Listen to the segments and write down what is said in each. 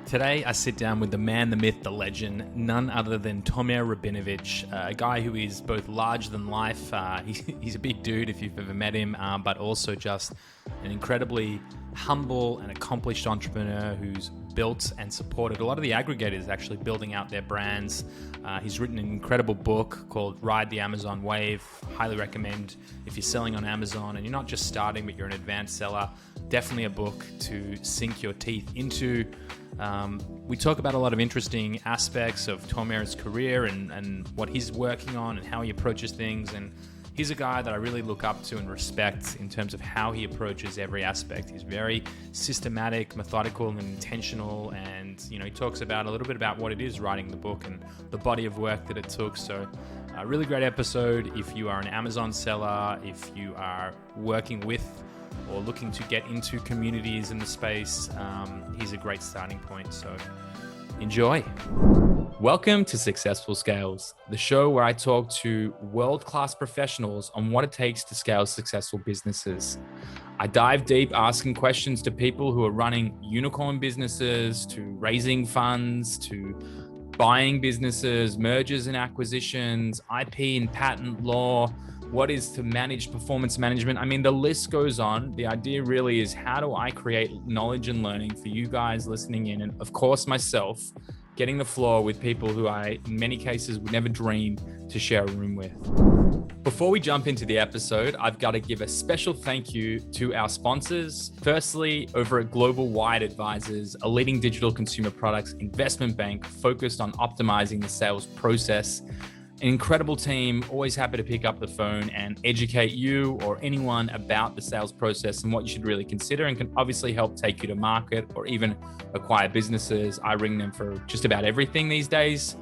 Today, I sit down with the man, the myth, the legend, none other than Rabinovich, a guy who is both larger than life. He's a big dude if you've ever met him, but also just an incredibly humble and accomplished entrepreneur who's built and supported a lot of the aggregators actually building out their brands. He's written an incredible book called Ride the Amazon Wave. Highly recommend if you're selling on Amazon and you're not just starting, but you're an advanced seller. Definitely a book to sink your teeth into. We talk about a lot of interesting aspects of Tomer's career and what he's working on and how he approaches things. And he's a guy that I really look up to and respect in terms of how he approaches every aspect. He's very systematic, methodical, and intentional. And, he talks about a little bit about what it is writing the book and the body of work that it took. So a really great episode if you are an Amazon seller, if you are working with or looking to get into communities in the space. He's a great starting point. So enjoy. Welcome to Successful Scales, the show where I talk to world-class professionals on what it takes to scale successful businesses. I dive deep asking questions to people who are running unicorn businesses, to raising funds, to buying businesses, mergers and acquisitions, IP and patent law, what is to manage performance management. I mean, the list goes on. The idea really is, how do I create knowledge and learning for you guys listening in? And of course, myself, getting the floor with people who I, in many cases, would never dream to share a room with. Before we jump into the episode, I've got to give a special thank you to our sponsors. Firstly, over at Global Wide Advisors, a leading digital consumer products investment bank focused on optimizing the sales process. An incredible team, always happy to pick up the phone and educate you or anyone about the sales process and what you should really consider, and can obviously help take you to market or even acquire businesses. I ring them for just about everything these days.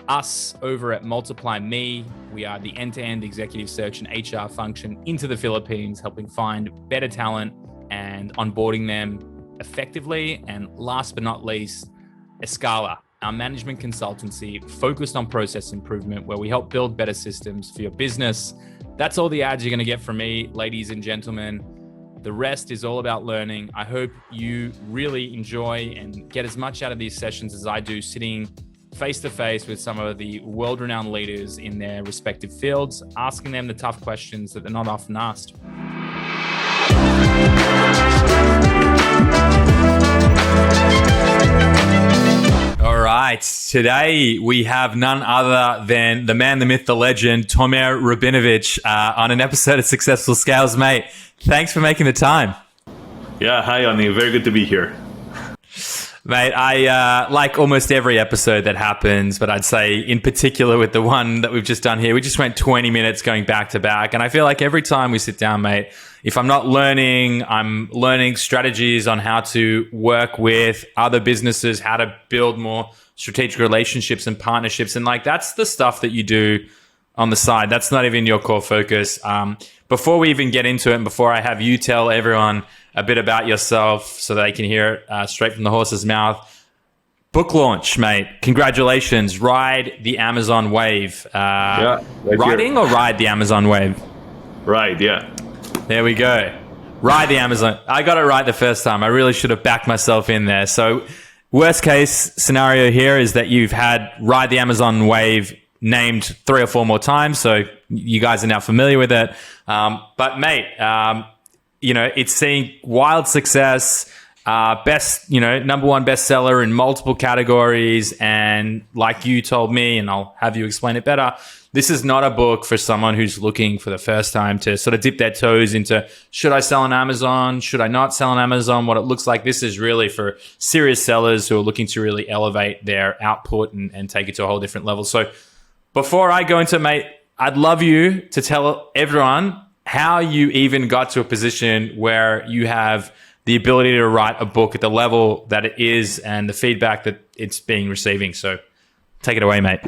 Us over at Multiply Me, we are the end-to-end executive search and HR function into the Philippines, helping find better talent and onboarding them effectively. And last but not least, Escala, our management consultancy focused on process improvement, where we help build better systems for your business. That's all the ads you're going to get from me, ladies and gentlemen. The rest is all about learning. I hope you really enjoy and get as much out of these sessions as I do, sitting face to face with some of the world-renowned leaders in their respective fields, asking them the tough questions that they're not often asked. All right, today we have none other than the man, the myth, the legend, Tomer Rabinovich on an episode of Successful Scales. Mate, thanks for making the time. Yeah, hi, Ani. Very good to be here. Mate, I like almost every episode that happens, but I'd say in particular with the one that we've just done here, we just went 20 minutes going back to back. And I feel like every time we sit down, mate, if I'm not learning, I'm learning strategies on how to work with other businesses, how to build more strategic relationships and partnerships. And like, that's the stuff that you do on the side. That's not even your core focus. Before we even get into it, and before I have you tell everyone a bit about yourself so they can hear it straight from the horse's mouth. Book launch, mate. Congratulations. Ride the Amazon Wave. Riding or ride the Amazon Wave? Ride, yeah. There we go. Ride the Amazon. I got it right the first time. I really should have backed myself in there. So worst case scenario here is that you've had Ride the Amazon Wave named 3 or 4 more times. So you guys are now familiar with it. But mate, it's seeing wild success, best, number one bestseller in multiple categories. And like you told me, and I'll have you explain it better, this is not a book for someone who's looking for the first time to sort of dip their toes into, should I sell on Amazon? Should I not sell on Amazon? What it looks like. This is really for serious sellers who are looking to really elevate their output and take it to a whole different level. So before I go into it, mate, I'd love you to tell everyone how you even got to a position where you have the ability to write a book at the level that it is and the feedback that it's being receiving. So take it away, mate.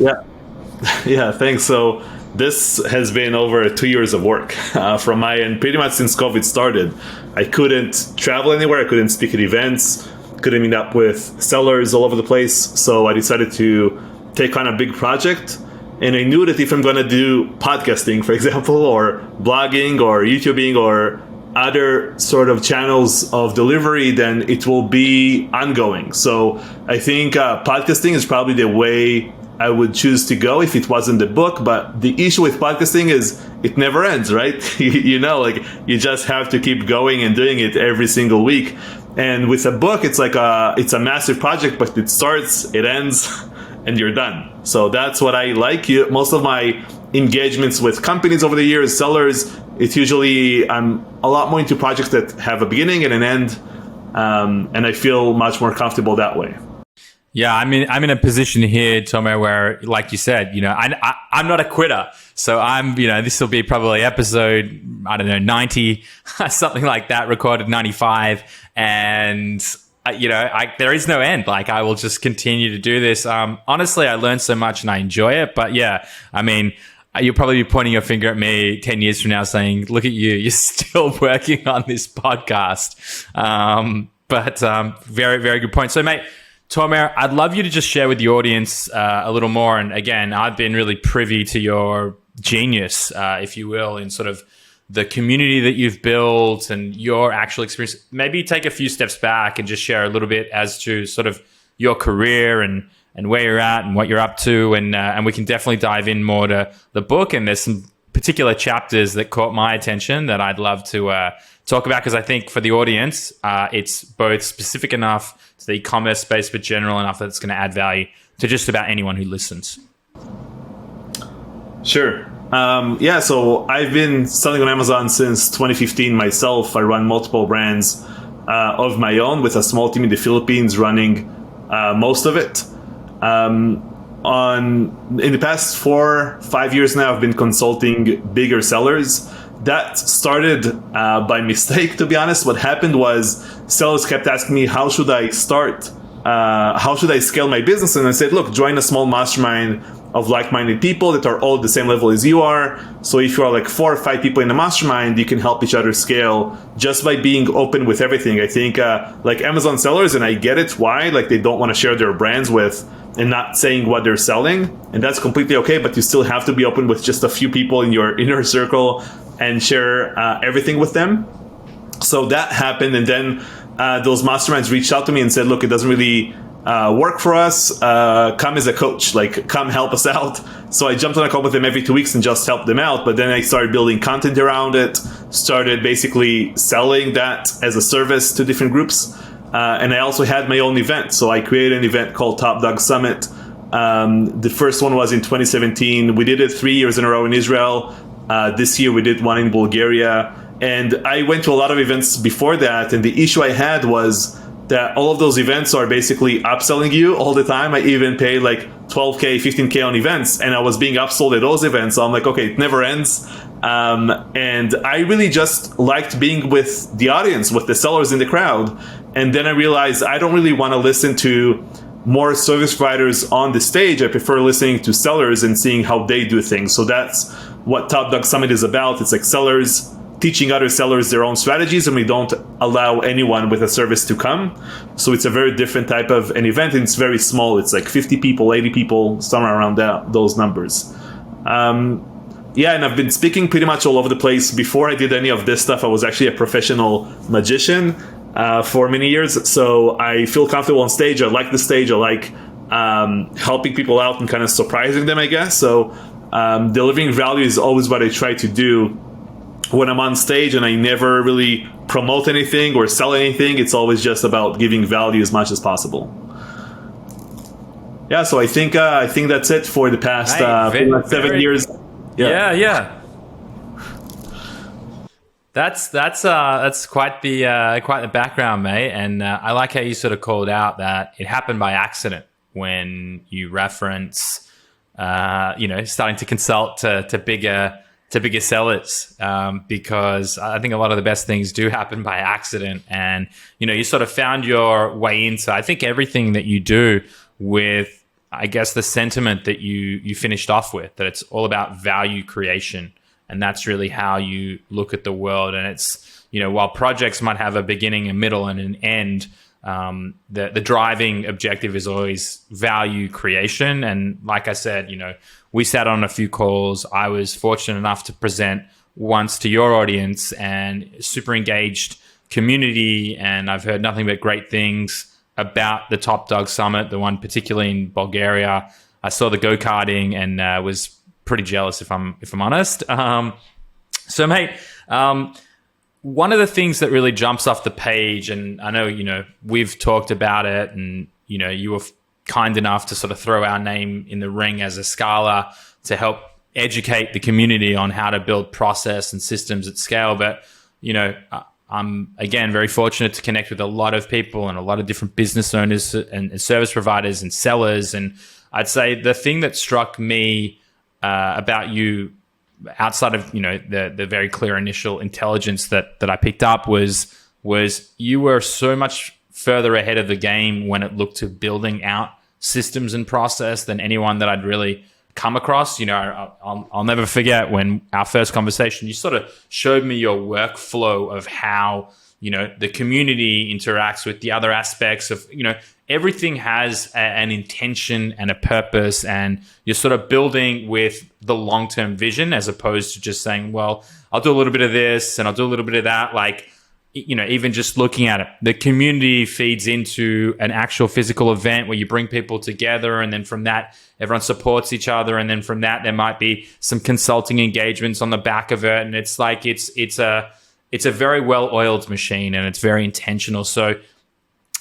Yeah, thanks. So this has been over 2 years of work from my end, pretty much since COVID started. I couldn't travel anywhere. I couldn't speak at events, couldn't meet up with sellers all over the place. So I decided to take on a big project. And I knew that if I'm going to do podcasting, for example, or blogging or YouTubing or other sort of channels of delivery, then it will be ongoing. So I think podcasting is probably the way I would choose to go if it wasn't the book. But the issue with podcasting is it never ends, right? Like you just have to keep going and doing it every single week. And with a book, it's like it's a massive project, but it starts, it ends, and you're done. So that's what I like. Most of my engagements with companies over the years, sellers, it's usually I'm a lot more into projects that have a beginning and an end, and I feel much more comfortable that way. Yeah, I'm in a position here, Tomer, where, like you said, I'm not a quitter. So this will be probably episode, 90, something like that, recorded 95. And, there is no end. Like, I will just continue to do this. Honestly, I learned so much and I enjoy it. But yeah, you'll probably be pointing your finger at me 10 years from now saying, look at you, you're still working on this podcast. But very, very good point. So, mate, Tomer, I'd love you to just share with the audience a little more. And again, I've been really privy to your genius, if you will, in sort of the community that you've built and your actual experience. Maybe take a few steps back and just share a little bit as to sort of your career and where you're at and what you're up to. And we can definitely dive in more to the book. And there's some particular chapters that caught my attention that I'd love to talk about, because I think for the audience, it's both specific enough to the e-commerce space, but general enough that it's going to add value to just about anyone who listens. Sure. So I've been selling on Amazon since 2015 myself. I run multiple brands of my own with a small team in the Philippines running most of it. In the past 4-5 years now, I've been consulting bigger sellers. That started by mistake, to be honest. What happened was sellers kept asking me, how should I start? How should I scale my business? And I said, look, join a small mastermind of like-minded people that are all at the same level as you are. So if you are like 4 or 5 people in a mastermind, you can help each other scale just by being open with everything. I think like Amazon sellers, and I get it, why? Like they don't want to share their brands with and not saying what they're selling. And that's completely okay, but you still have to be open with just a few people in your inner circle and share everything with them. So that happened. And then those masterminds reached out to me and said, look, it doesn't really work for us. Come as a coach, like come help us out. So I jumped on a call with them every 2 weeks and just helped them out. But then I started building content around it, started basically selling that as a service to different groups. And I also had my own event. So I created an event called Tog Dog Summit. The first one was in 2017. We did it 3 years in a row in Israel. This year we did one in Bulgaria. And I went to a lot of events before that. And the issue I had was that all of those events are basically upselling you all the time. I even paid like 12K, 15K on events, and I was being upsold at those events. So I'm like, okay, it never ends. And I really just liked being with the audience, with the sellers in the crowd. And then I realized I don't really want to listen to more service providers on the stage. I prefer listening to sellers and seeing how they do things. So that's what Tog Dog Summit is about. It's like sellers teaching other sellers their own strategies, and we don't allow anyone with a service to come. So it's a very different type of an event, and it's very small. It's like 50 people, 80 people, somewhere around those numbers. And I've been speaking pretty much all over the place. Before I did any of this stuff, I was actually a professional magician for many years. So I feel comfortable on stage. I like the stage. I like helping people out and kind of surprising them, I guess. So delivering value is always what I try to do when I'm on stage, and I never really promote anything or sell anything. It's always just about giving value as much as possible. Yeah, so I think that's it for the past 7 years. Yeah. That's quite the background, mate. And I like how you sort of called out that it happened by accident when you reference, starting to consult to bigger sellers, because I think a lot of the best things do happen by accident. And, you sort of found your way into, I think, everything that you do with, I guess, the sentiment that you finished off with, that it's all about value creation. And that's really how you look at the world. And it's, while projects might have a beginning, a middle, and an end, the driving objective is always value creation. And like I said, we sat on a few calls. I was fortunate enough to present once to your audience, and super engaged community. And I've heard nothing but great things about the Top Dog Summit, the one particularly in Bulgaria. I saw the go-karting and was pretty jealous, if I'm honest. So, mate, one of the things that really jumps off the page, and I know, we've talked about it, and, you were kind enough to sort of throw our name in the ring as a scholar to help educate the community on how to build process and systems at scale. But, I'm, again, very fortunate to connect with a lot of people and a lot of different business owners and service providers and sellers. And I'd say the thing that struck me about you, outside of the very clear initial intelligence that I picked up, was you were so much further ahead of the game when it looked to building out systems and process than anyone that I'd really come across. I'll never forget when our first conversation, you sort of showed me your workflow of how the community interacts with the other aspects of everything has an intention and a purpose, and you're sort of building with the long-term vision as opposed to just saying, well, I'll do a little bit of this and I'll do a little bit of that. Like, even just looking at it, the community feeds into an actual physical event where you bring people together, and then from that, everyone supports each other, and then from that, there might be some consulting engagements on the back of it, and it's like it's a very well-oiled machine, and it's very intentional. So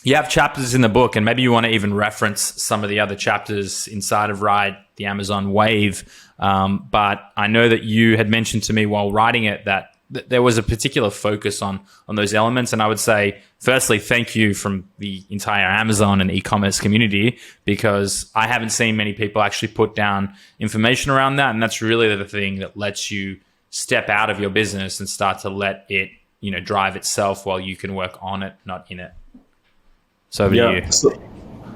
you have chapters in the book, and maybe you want to even reference some of the other chapters inside of Ride the Amazon Wave. But I know that you had mentioned to me while writing it that there was a particular focus on those elements. And I would say, firstly, thank you from the entire Amazon and e-commerce community, because I haven't seen many people actually put down information around that. And that's really the thing that lets you step out of your business and start to let it, drive itself while you can work on it, not in it. So over to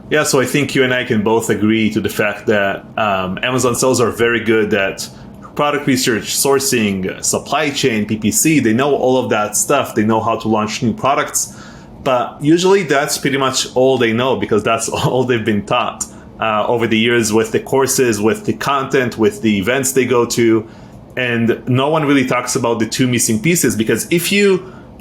you. So I think you and I can both agree to the fact that Amazon sellers are very good at product research, sourcing, supply chain, PPC. They know all of that stuff. They know how to launch new products. But usually that's pretty much all they know, because that's all they've been taught over the years with the courses, with the content, with the events they go to. And no one really talks about the two missing pieces, because if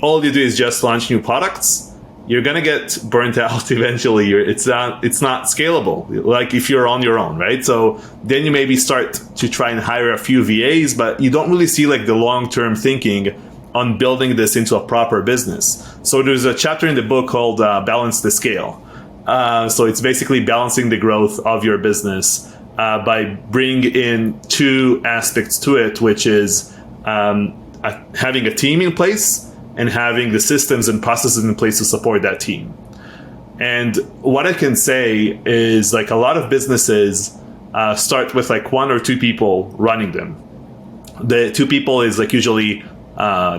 all you do is just launch new products, you're going to get burnt out eventually. It's not scalable, like if you're on your own, right? So then you maybe start to try and hire a few VAs, but you don't really see like the long-term thinking on building this into a proper business. So there's a chapter in the book called Balance the Scale. So it's basically balancing the growth of your business by bringing in two aspects to it, which is having a team in place and having the systems and processes in place to support that team. And what I can say is, like, a lot of businesses start with like one or two people running them. The two people is like usually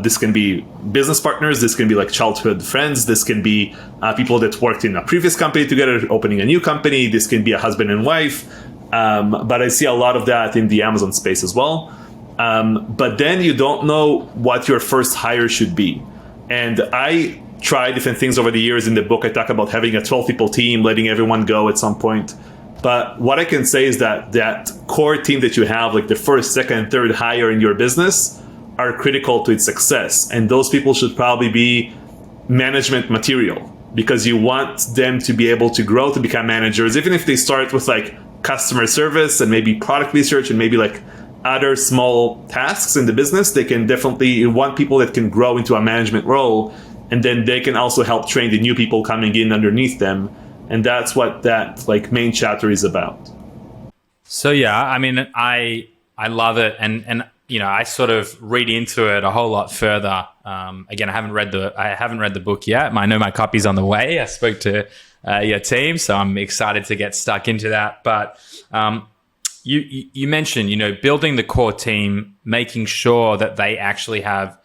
this can be business partners, this can be like childhood friends, this can be people that worked in a previous company together opening a new company, this can be a husband and wife. But I see a lot of that in the Amazon space as well. But then you don't know what your first hire should be. And I try different things over the years. In the book, I talk about having a 12-people team, letting everyone go at some point. But what I can say is that core team that you have, like the first, second, third hire in your business, are critical to its success. And those people should probably be management material, because you want them to be able to grow to become managers, even if they start with like customer service and maybe product research and maybe like other small tasks in the business. They can definitely, you want people that can grow into a management role, and then they can also help train the new people coming in underneath them. And that's what that like main chapter is about. So yeah, I mean, I love it, and I sort of read into it a whole lot further. Again, I haven't read the book yet. I know my copy's on the way. I spoke to your team, so I'm excited to get stuck into that. But you mentioned, building the core team, making sure that they actually have,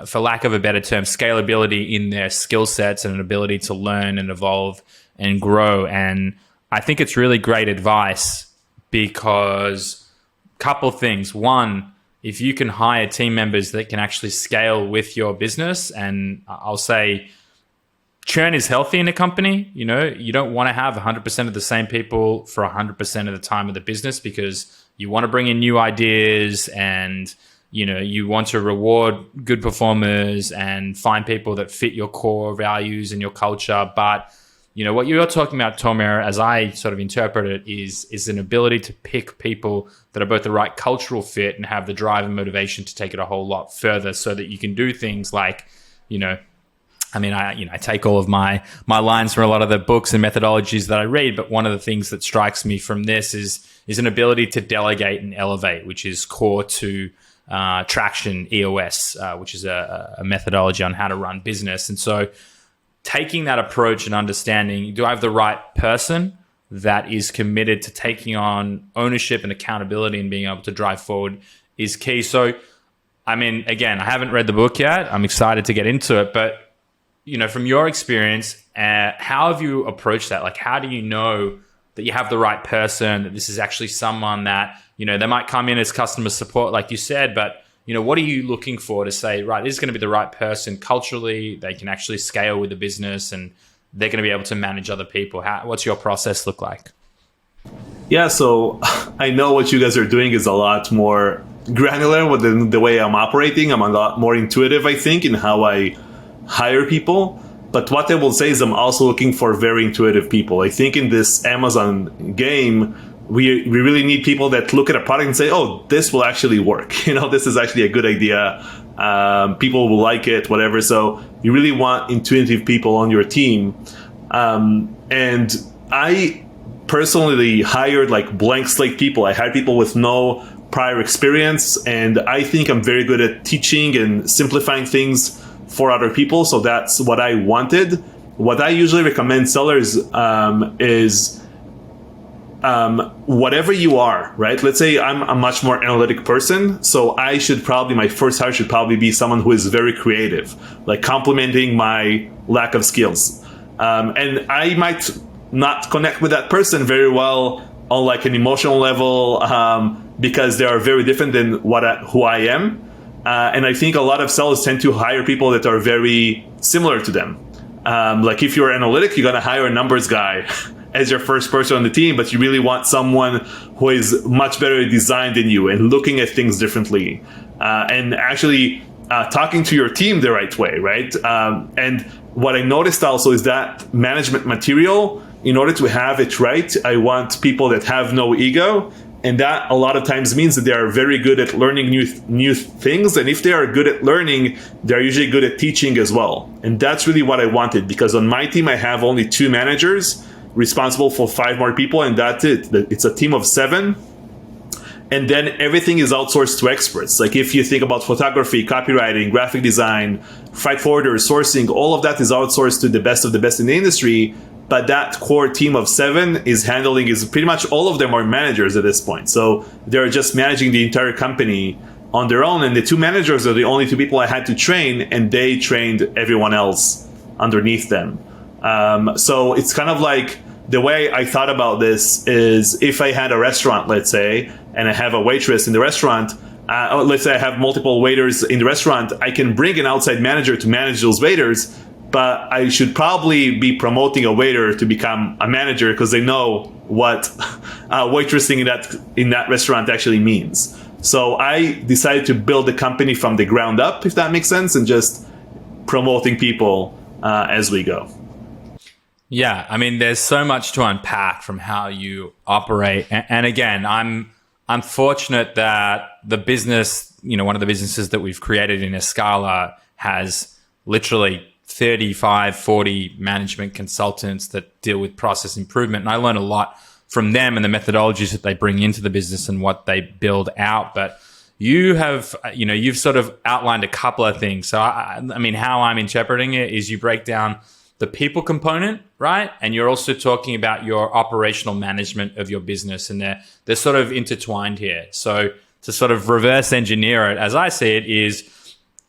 for lack of a better term, scalability in their skill sets and an ability to learn and evolve and grow. And I think it's really great advice, because couple things. One, if you can hire team members that can actually scale with your business, and I'll say churn is healthy in a company. You don't want to have 100% of the same people for 100% of the time of the business, because you want to bring in new ideas and, you want to reward good performers and find people that fit your core values and your culture. But, what you're talking about, Tomer, as I sort of interpret it, is an ability to pick people that are both the right cultural fit and have the drive and motivation to take it a whole lot further, so that you can do things like, I take all of my lines from a lot of the books and methodologies that I read, but one of the things that strikes me from this is an ability to delegate and elevate, which is core to Traction EOS, which is a methodology on how to run business. And so taking that approach and understanding, do I have the right person that is committed to taking on ownership and accountability and being able to drive forward is key. So, again, I haven't read the book yet. I'm excited to get into it, but from your experience, how have you approached that? Like, how do you know that you have the right person, that this is actually someone that, they might come in as customer support, like you said, but, what are you looking for to say, right, this is going to be the right person culturally, they can actually scale with the business and they're going to be able to manage other people? What's your process look like? Yeah, so I know what you guys are doing is a lot more granular than the way I'm operating. I'm a lot more intuitive, I think, in how I hire people. But what I will say is I'm also looking for very intuitive people. I think in this Amazon game, we really need people that look at a product and say, oh, this will actually work. This is actually a good idea. People will like it, whatever. So you really want intuitive people on your team. And I personally hired like blank slate people. I hired people with no prior experience. And I think I'm very good at teaching and simplifying things for other people. So that's what I wanted. What I usually recommend sellers is whatever you are, right? Let's say I'm a much more analytic person. So my first hire should probably be someone who is very creative, like complementing my lack of skills. And I might not connect with that person very well on like an emotional level because they are very different than who I am. And I think a lot of sellers tend to hire people that are very similar to them. Like if you're analytic, you're going to hire a numbers guy as your first person on the team, but you really want someone who is much better designed than you and looking at things differently and actually talking to your team the right way, right? And what I noticed also is that management material, in order to have it right, I want people that have no ego. And that a lot of times means that they are very good at learning new things. And if they are good at learning, they're usually good at teaching as well. And that's really what I wanted, because on my team, I have only 2 managers responsible for 5 more people, and that's it. It's a team of 7. And then everything is outsourced to experts. Like if you think about photography, copywriting, graphic design, freight forwarders, sourcing, all of that is outsourced to the best of the best in the industry. But that core team of 7 is pretty much all of them are managers at this point. So they're just managing the entire company on their own. And the 2 managers are the only 2 people I had to train, and they trained everyone else underneath them. So it's kind of like, the way I thought about this is, if I had a restaurant, let's say, and I have a waitress in the restaurant, let's say I have multiple waiters in the restaurant, I can bring an outside manager to manage those waiters, but I should probably be promoting a waiter to become a manager because they know what waitressing in that restaurant actually means. So I decided to build the company from the ground up, if that makes sense, and just promoting people as we go. Yeah, there's so much to unpack from how you operate. And again, I'm fortunate that the business, one of the businesses that we've created in Escala has literally 35, 40 management consultants that deal with process improvement. And I learn a lot from them and the methodologies that they bring into the business and what they build out. But you have, you've sort of outlined a couple of things. So, how I'm interpreting it is you break down the people component, right? And you're also talking about your operational management of your business, and they're sort of intertwined here. So to sort of reverse engineer it, as I see it, is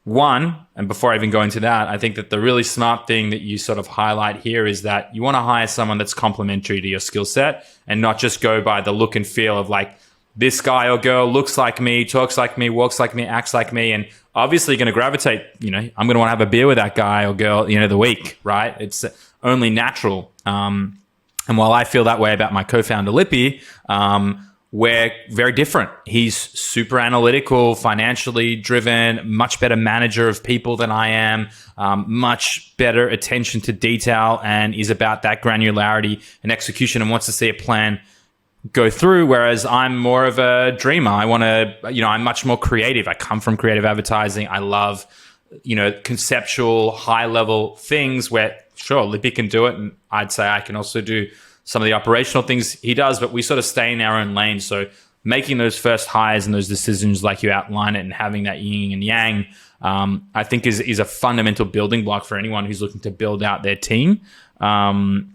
one, and before I even go into that, I think that the really smart thing that you sort of highlight here is that you want to hire someone that's complementary to your skill set and not just go by the look and feel of like, this guy or girl looks like me, talks like me, walks like me, acts like me, and obviously going to gravitate, I'm going to want to have a beer with that guy or girl, the week, right? It's only natural. And while I feel that way about my co-founder, Lippy, we're very different. He's super analytical, financially driven, much better manager of people than I am, much better attention to detail, and is about that granularity and execution and wants to see a plan go through. Whereas I'm more of a dreamer. I want to, I'm much more creative. I come from creative advertising. I love, conceptual, high level things where, sure, Lippy can do it. And I'd say I can also do some of the operational things he does, but we sort of stay in our own lane. So making those first hires and those decisions like you outline it and having that yin and yang, I think is a fundamental building block for anyone who's looking to build out their team. And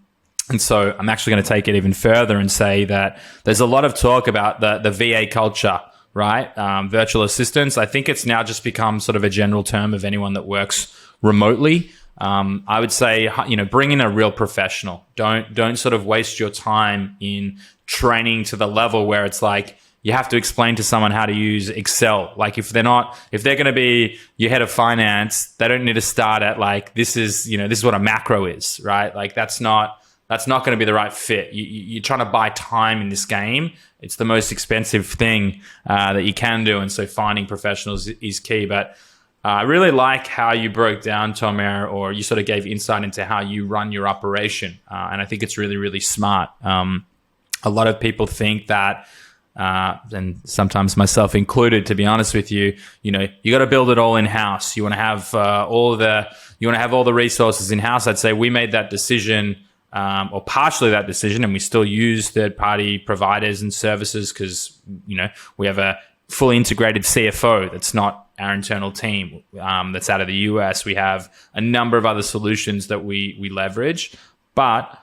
so I'm actually going to take it even further and say that there's a lot of talk about the VA culture, right? Virtual assistants. I think it's now just become sort of a general term of anyone that works remotely. I would say, bring in a real professional. Don't sort of waste your time in training to the level where it's like you have to explain to someone how to use Excel. Like if they're going to be your head of finance, they don't need to start at like, this is what a macro is, right? Like that's not going to be the right fit. You're trying to buy time in this game. It's the most expensive thing that you can do. And so finding professionals is key. But I really like how you broke down, Tomer, or you sort of gave insight into how you run your operation. And I think it's really, really smart. A lot of people think that, and sometimes myself included, to be honest with you, you got to build it all in-house. You want to have all the resources in-house. I'd say we made that decision, or partially that decision, and we still use third-party providers and services because, we have a fully integrated CFO that's not our internal team, that's out of the US. We have a number of other solutions that we leverage, but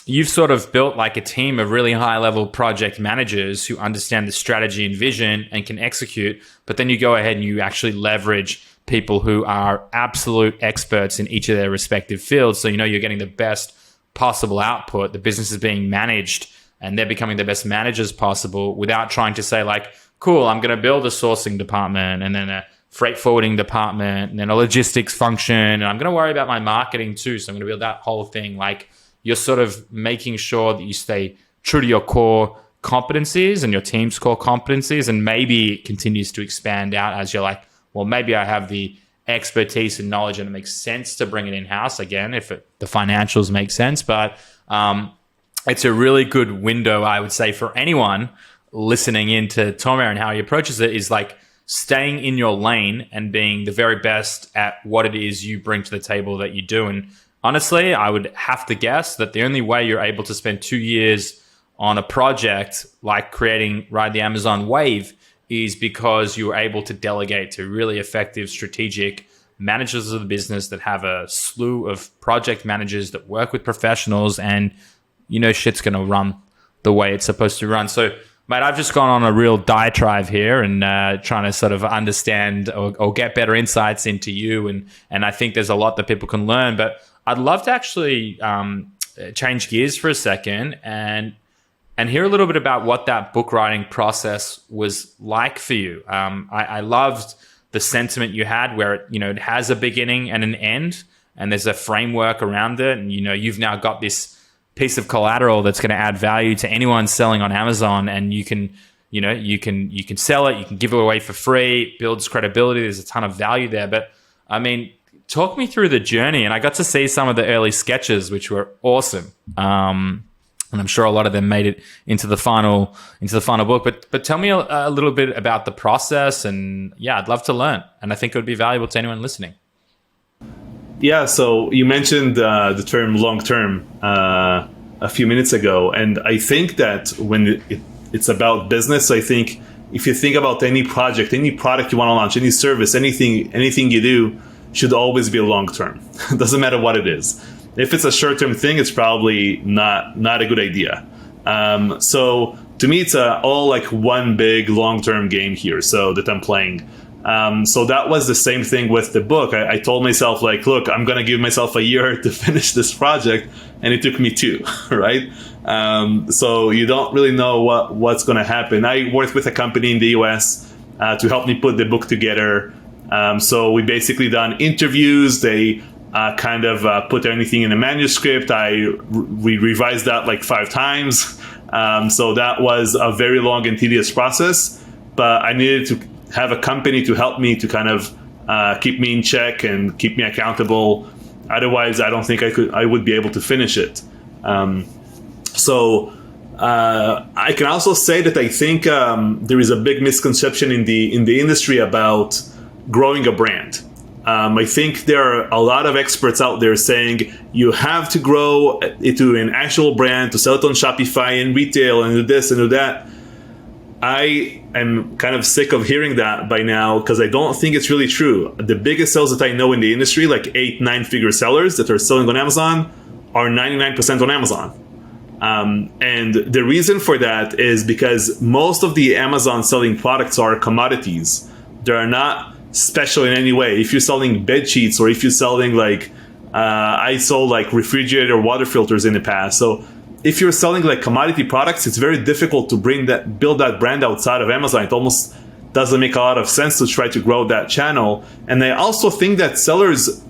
you've sort of built like a team of really high level project managers who understand the strategy and vision and can execute. But then you go ahead and you actually leverage people who are absolute experts in each of their respective fields. So you're getting the best possible output. The business is being managed and they're becoming the best managers possible without trying to say like, cool, I'm going to build a sourcing department and then a freight forwarding department and then a logistics function. And I'm going to worry about my marketing too. So I'm going to build that whole thing. Like you're sort of making sure that you stay true to your core competencies and your team's core competencies. And maybe it continues to expand out as you're like, well, maybe I have the expertise and knowledge and it makes sense to bring it in-house again, if the financials make sense. But it's a really good window, I would say, for anyone listening into Tomer and how he approaches it is like staying in your lane and being the very best at what it is you bring to the table that you do. And honestly, I would have to guess that the only way you're able to spend 2 years on a project like creating Ride the Amazon Wave is because you were able to delegate to really effective strategic managers of the business that have a slew of project managers that work with professionals, and shit's going to run the way it's supposed to run. So mate, I've just gone on a real diatribe here and trying to sort of understand or get better insights into you. And I think there's a lot that people can learn. But I'd love to actually change gears for a second and hear a little bit about what that book writing process was like for you. I loved the sentiment you had where it has a beginning and an end, and there's a framework around it. And, you've now got this piece of collateral that's going to add value to anyone selling on Amazon, and you can sell it, you can give it away for free, it builds credibility. There's a ton of value there. But I mean, talk me through the journey. And I got to see some of the early sketches, which were awesome. And I'm sure a lot of them made it into the final book. But tell me a little bit about the process, and I'd love to learn. And I think it would be valuable to anyone listening. Yeah, so you mentioned the term long-term a few minutes ago, and I think that when it's about business, I think if you think about any project, any product you want to launch, any service, anything you do should always be long-term. It doesn't matter what it is. If it's a short-term thing, it's probably not a good idea. So to me, it's all like one big long-term game here, so that I'm playing. So that was the same thing with the book. I told myself, like, look, I'm going to give myself a year to finish this project. And it took me 2, right? So you don't really know what's going to happen. I worked with a company in the US to help me put the book together. So we basically done interviews. They kind of put anything in a manuscript. We revised that like 5 times. So that was a very long and tedious process. But I needed to have a company to help me to kind of keep me in check and keep me accountable. Otherwise, I don't think I would be able to finish it. So I can also say that I think there is a big misconception in the industry about growing a brand. I think there are a lot of experts out there saying you have to grow into an actual brand to sell it on Shopify and retail and do this and do that. I am kind of sick of hearing that by now because I don't think it's really true. The biggest sales that I know in the industry, like 8-9 figure sellers that are selling on Amazon, are 99% on Amazon. And the reason for that is because most of the Amazon selling products are commodities. They are not special in any way. If you're selling bed sheets or if you're selling like, I sold like refrigerator water filters in the past. So if you're selling like commodity products, it's very difficult to build that brand outside of Amazon. It almost doesn't make a lot of sense to try to grow that channel. And I also think that sellers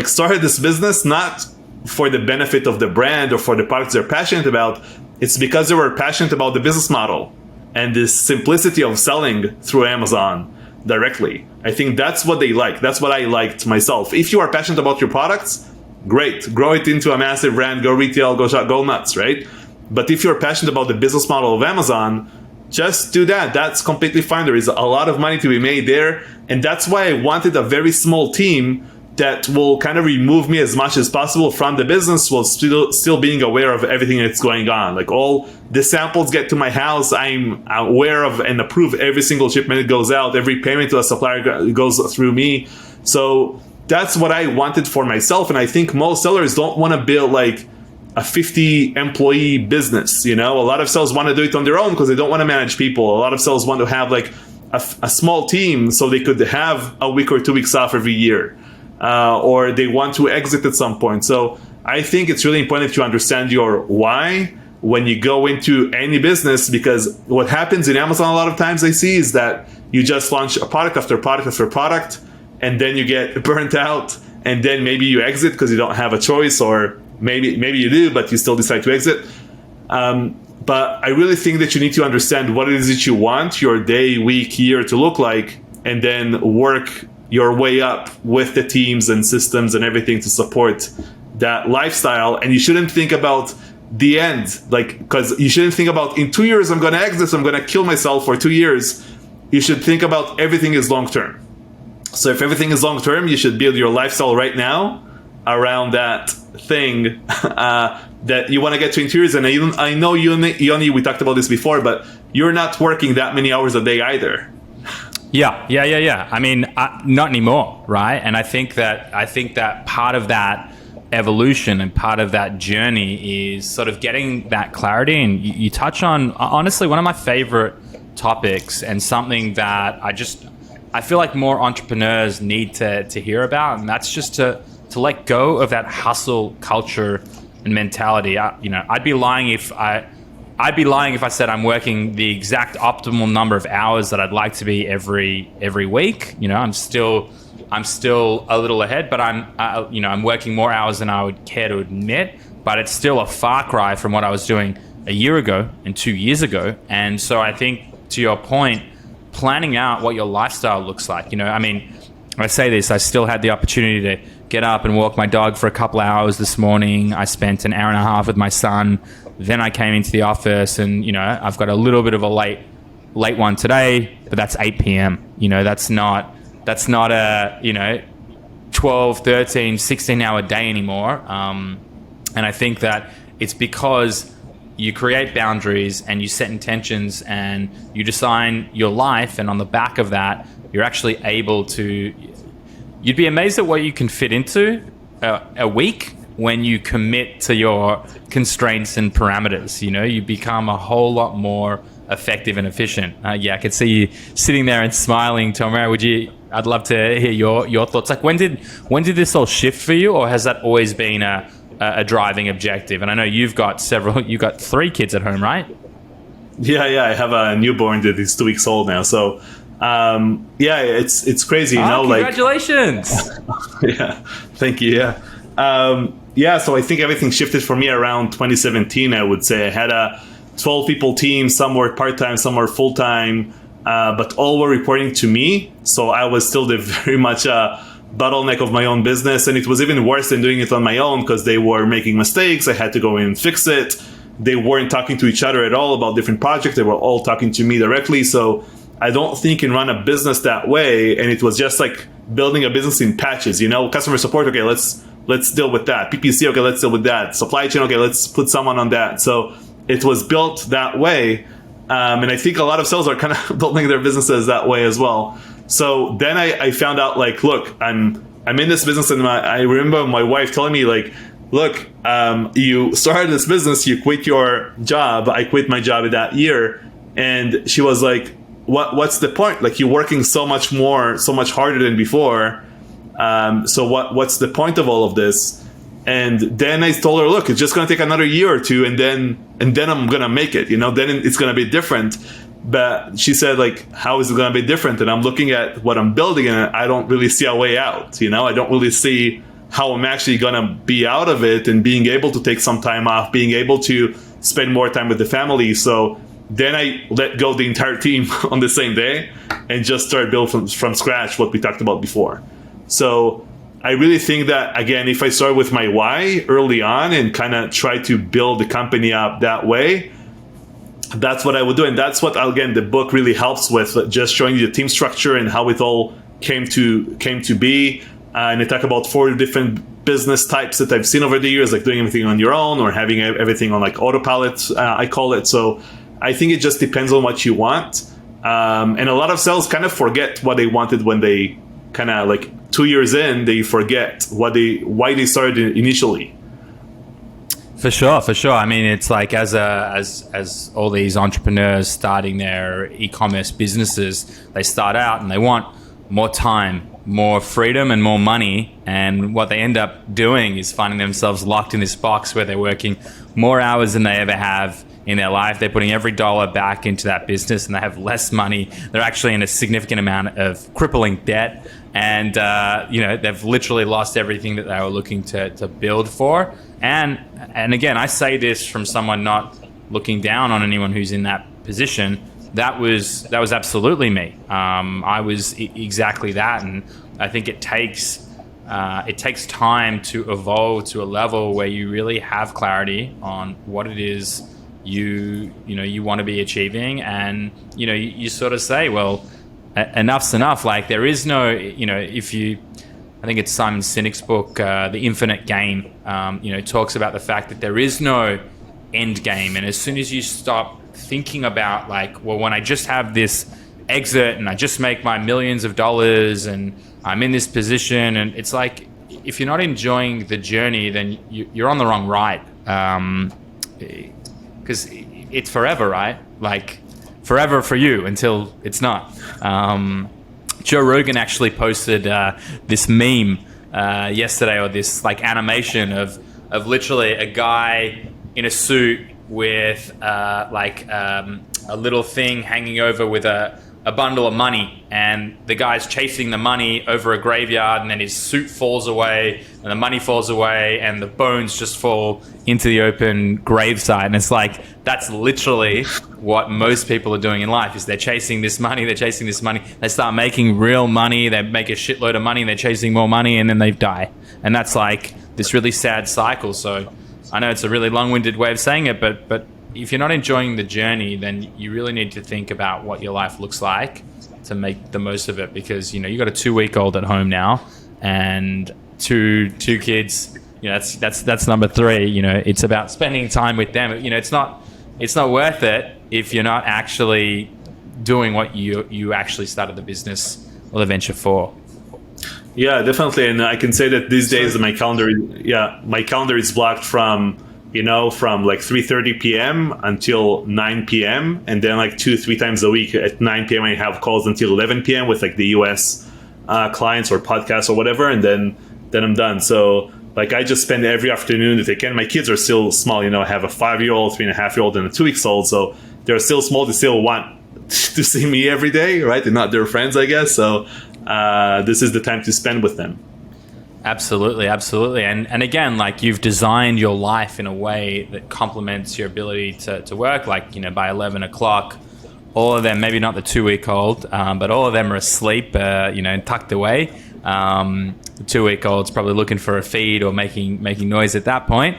started this business not for the benefit of the brand or for the products they're passionate about. It's because they were passionate about the business model and the simplicity of selling through Amazon directly. I think that's what they like. That's what I liked myself. If you are passionate about your products, great. Grow it into a massive brand, go retail, go nuts, right? But if you're passionate about the business model of Amazon, just do that. That's completely fine. There is a lot of money to be made there. And that's why I wanted a very small team that will kind of remove me as much as possible from the business while still being aware of everything that's going on. Like all the samples get to my house, I'm aware of and approve every single shipment that goes out. Every payment to a supplier goes through me. So that's what I wanted for myself. And I think most sellers don't want to build like a 50 employee business. A lot of sellers want to do it on their own because they don't want to manage people. A lot of sellers want to have like a small team so they could have a week or 2 weeks off every year. Or they want to exit at some point. So I think it's really important to understand your why when you go into any business, because what happens in Amazon a lot of times I see is that you just launch a product after product after product, and then you get burnt out, and then maybe you exit because you don't have a choice, or maybe you do, but you still decide to exit. But I really think that you need to understand what it is that you want your day, week, year to look like, and then work your way up with the teams and systems and everything to support that lifestyle. And you shouldn't think about the end, because you shouldn't think about in 2 years I'm going to exit, I'm going to kill myself for 2 years. You should think about everything is long term. So if everything is long term, you should build your lifestyle right now around that thing that you want to get to in 2 years. And I know Yoni, we talked about this before, but you're not working that many hours a day either. Yeah. I mean, not anymore, right? And I think that part of that evolution and part of that journey is sort of getting that clarity. And you touch on, honestly, one of my favorite topics and something that I feel like more entrepreneurs need to hear about, and that's just to let go of that hustle culture and mentality. I'd be lying if I said I'm working the exact optimal number of hours that I'd like to be every week. I'm still a little ahead, but I'm working more hours than I would care to admit. But it's still a far cry from what I was doing a year ago and 2 years ago. And so I think, to your point, planning out what your lifestyle looks like. I say this, I still had the opportunity to get up and walk my dog for a couple hours this morning. I spent an hour and a half with my son. Then I came into the office and, I've got a little bit of a late one today, but that's 8 p.m. That's not a, 12, 13, 16 hour day anymore. And I think that it's because you create boundaries and you set intentions and you design your life. And on the back of that, you're actually able to, you'd be amazed at what you can fit into a week when you commit to your constraints and parameters. You become a whole lot more effective and efficient. I could see you sitting there and smiling, Tomer. I'd love to hear your thoughts. Like when did this all shift for you, or has that always been a driving objective? And I know you've got 3 kids at home, right? Yeah, I have a newborn that is 2 weeks old now. So Yeah, it's crazy, you know. Congratulations! Yeah, thank you. Yeah, yeah. So I think everything shifted for me around 2017. I would say I had a 12 people team. Some were part time, some were full time, but all were reporting to me. So I was still very much a bottleneck of my own business, and it was even worse than doing it on my own because they were making mistakes. I had to go in and fix it. They weren't talking to each other at all about different projects. They were all talking to me directly. So I don't think you can run a business that way. And it was just like building a business in patches, you know, customer support. Okay, let's deal with that. PPC. Okay, let's deal with that. Supply chain. Okay, let's put someone on that. So it was built that way. And I think a lot of sellers are kind of building their businesses that way as well. So then I found out, like, look, I'm in this business, and I remember my wife telling me, like, look, you started this business, you quit your job. I quit my job that year. And she was like, what's the point? Like, you're working so much more, so much harder than before. So what's the point of all of this? And then I told her, look, it's just going to take another year or two, and then I'm going to make it, you know, then it's going to be different. But she said, like, how is it going to be different? And I'm looking at what I'm building, and I don't really see a way out, you know, I don't really see how I'm actually going to be out of it and being able to take some time off, being able to spend more time with the family. So then I let go the entire team on the same day and just started building from scratch what we talked about before. So I really think that, again, if I start with my why early on and kind of try to build the company up that way, that's what I would do. And that's what, again, the book really helps with, just showing you the team structure and how it all came to be. And I talk about 4 different business types that I've seen over the years, like doing everything on your own or having everything on like autopilot, I call it. So I think it just depends on what you want. And a lot of sellers kind of forget what they wanted when they kind of, like, 2 years in, they forget why they started initially. For sure. I mean, it's like as all these entrepreneurs starting their e-commerce businesses, they start out and they want more time, more freedom, and more money. And what they end up doing is finding themselves locked in this box where they're working more hours than they ever have in their life. They're putting every dollar back into that business, and they have less money. They're actually in a significant amount of crippling debt. And, they've literally lost everything that they were looking to build for. And again, I say this from someone not looking down on anyone who's in that position. That was absolutely me. I was exactly that. And I think it takes time to evolve to a level where you really have clarity on what it is you want to be achieving. And, you sort of say, well, enough's enough. Like, there is no, I think it's Simon Sinek's book, The Infinite Game, talks about the fact that there is no end game. And as soon as you stop thinking about, like, well, when I just have this exit and I just make my millions of dollars and I'm in this position, and it's like, if you're not enjoying the journey, then you're on the wrong ride. Because it's forever, right? Like, forever for you until it's not. Joe Rogan actually posted this meme yesterday, or this like animation of literally a guy in a suit with a little thing hanging over with a bundle of money, and the guy's chasing the money over a graveyard, and then his suit falls away and the money falls away and the bones just fall into the open gravesite. And it's like, that's literally what most people are doing in life, is they're chasing this money, they start making real money, they make a shitload of money, they're chasing more money, and then they die. And that's like this really sad cycle. So I know it's a really long-winded way of saying it, but if you're not enjoying the journey, then you really need to think about what your life looks like to make the most of it. Because, you got a 2-week-old at home now, and two kids. That's number 3. It's about spending time with them. It's not worth it if you're not actually doing what you actually started the business or the venture for. Yeah, definitely. And I can say that these days my calendar is blocked from like 3:30 p.m. until 9 p.m. And then like 2-3 times a week at 9 p.m. I have calls until 11 p.m. with like the US clients or podcasts or whatever. And then I'm done. So like, I just spend every afternoon that I can. My kids are still small. I have a 5-year-old, 3.5-year-old, and a 2-week-old. So they're still small. They still want to see me every day, right? They're not their friends, I guess. So this is the time to spend with them. Absolutely, absolutely. And again, like, you've designed your life in a way that complements your ability to work. Like, by 11 o'clock, all of them, maybe not the 2-week-old, but all of them are asleep, tucked away. The 2-week-old's probably looking for a feed or making noise at that point.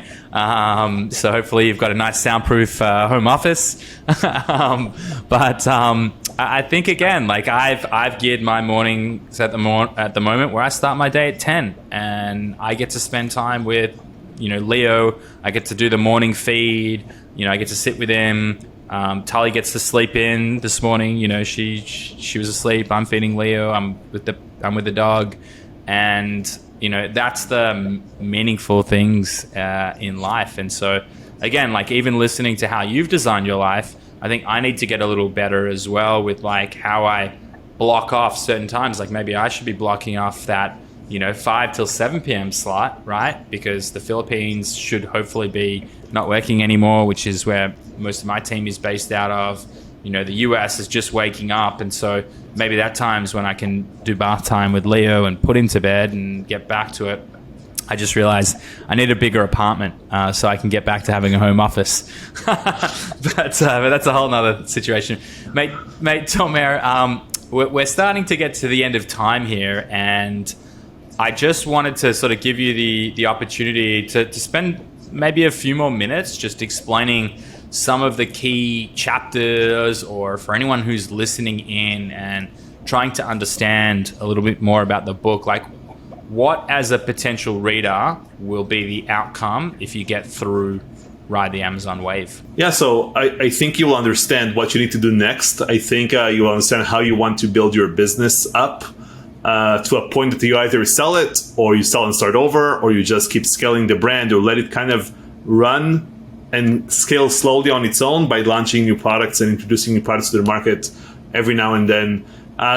So hopefully you've got a nice soundproof home office. But I think, again, like, I've geared my mornings at the moment where I start my day at 10, and I get to spend time with Leo. I get to do the morning feed. I get to sit with him. Tully gets to sleep in this morning. She was asleep. I'm feeding Leo. I'm with the dog, and that's the meaningful things in life. And so, again, like, even listening to how you've designed your life, I think I need to get a little better as well with, like, how I block off certain times. Like, maybe I should be blocking off that 5 till 7 p.m. slot, right? Because the Philippines should hopefully be not working anymore, which is where most of my team is based out of. The US is just waking up, and so maybe that time's when I can do bath time with Leo and put him to bed and get back to it. I just realized I need a bigger apartment so I can get back to having a home office. but that's a whole nother situation. Mate Tomer, we're starting to get to the end of time here, and I just wanted to sort of give you the opportunity to spend maybe a few more minutes just explaining some of the key chapters, or for anyone who's listening in and trying to understand a little bit more about the book, like, what as a potential reader will be the outcome if you get through Ride the Amazon Wave? Yeah, so I think you'll understand what you need to do next. I think you'll understand how you want to build your business up to a point that you either sell it, or you sell and start over, or you just keep scaling the brand, or let it kind of run and scale slowly on its own by launching new products and introducing new products to the market every now and then.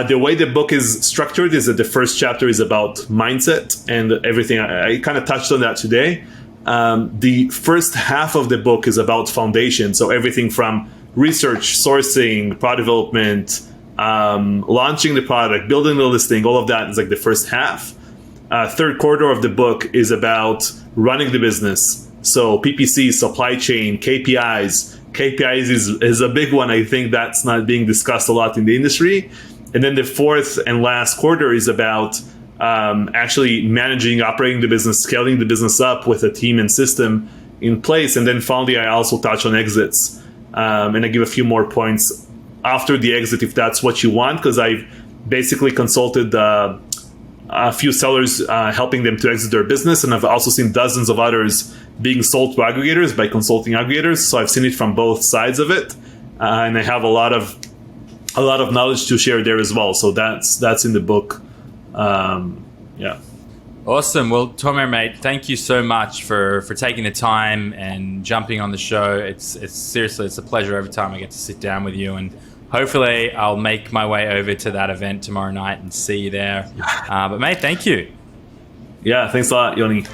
The way the book is structured is that the first chapter is about mindset and everything. I kind of touched on that today. The first half of the book is about foundation. So everything from research, sourcing, product development, launching the product, building the listing, all of that is like the first half. Third quarter of the book is about running the business. So PPC, supply chain, KPIs. KPIs is a big one. I think that's not being discussed a lot in the industry. And then the fourth and last quarter is about actually managing, operating the business, scaling the business up with a team and system in place. And then finally, I also touch on exits. And I give a few more points after the exit if that's what you want, because I've basically consulted a few sellers helping them to exit their business. And I've also seen dozens of others being sold to aggregators by consulting aggregators. So I've seen it from both sides of it. And I have a lot of knowledge to share there as well. So that's in the book. Yeah. Awesome. Well, Tomer, mate, thank you so much for taking the time and jumping on the show. It's seriously, it's a pleasure every time I get to sit down with you, and hopefully I'll make my way over to that event tomorrow night and see you there. But mate, thank you. Yeah, thanks a lot, Yoni.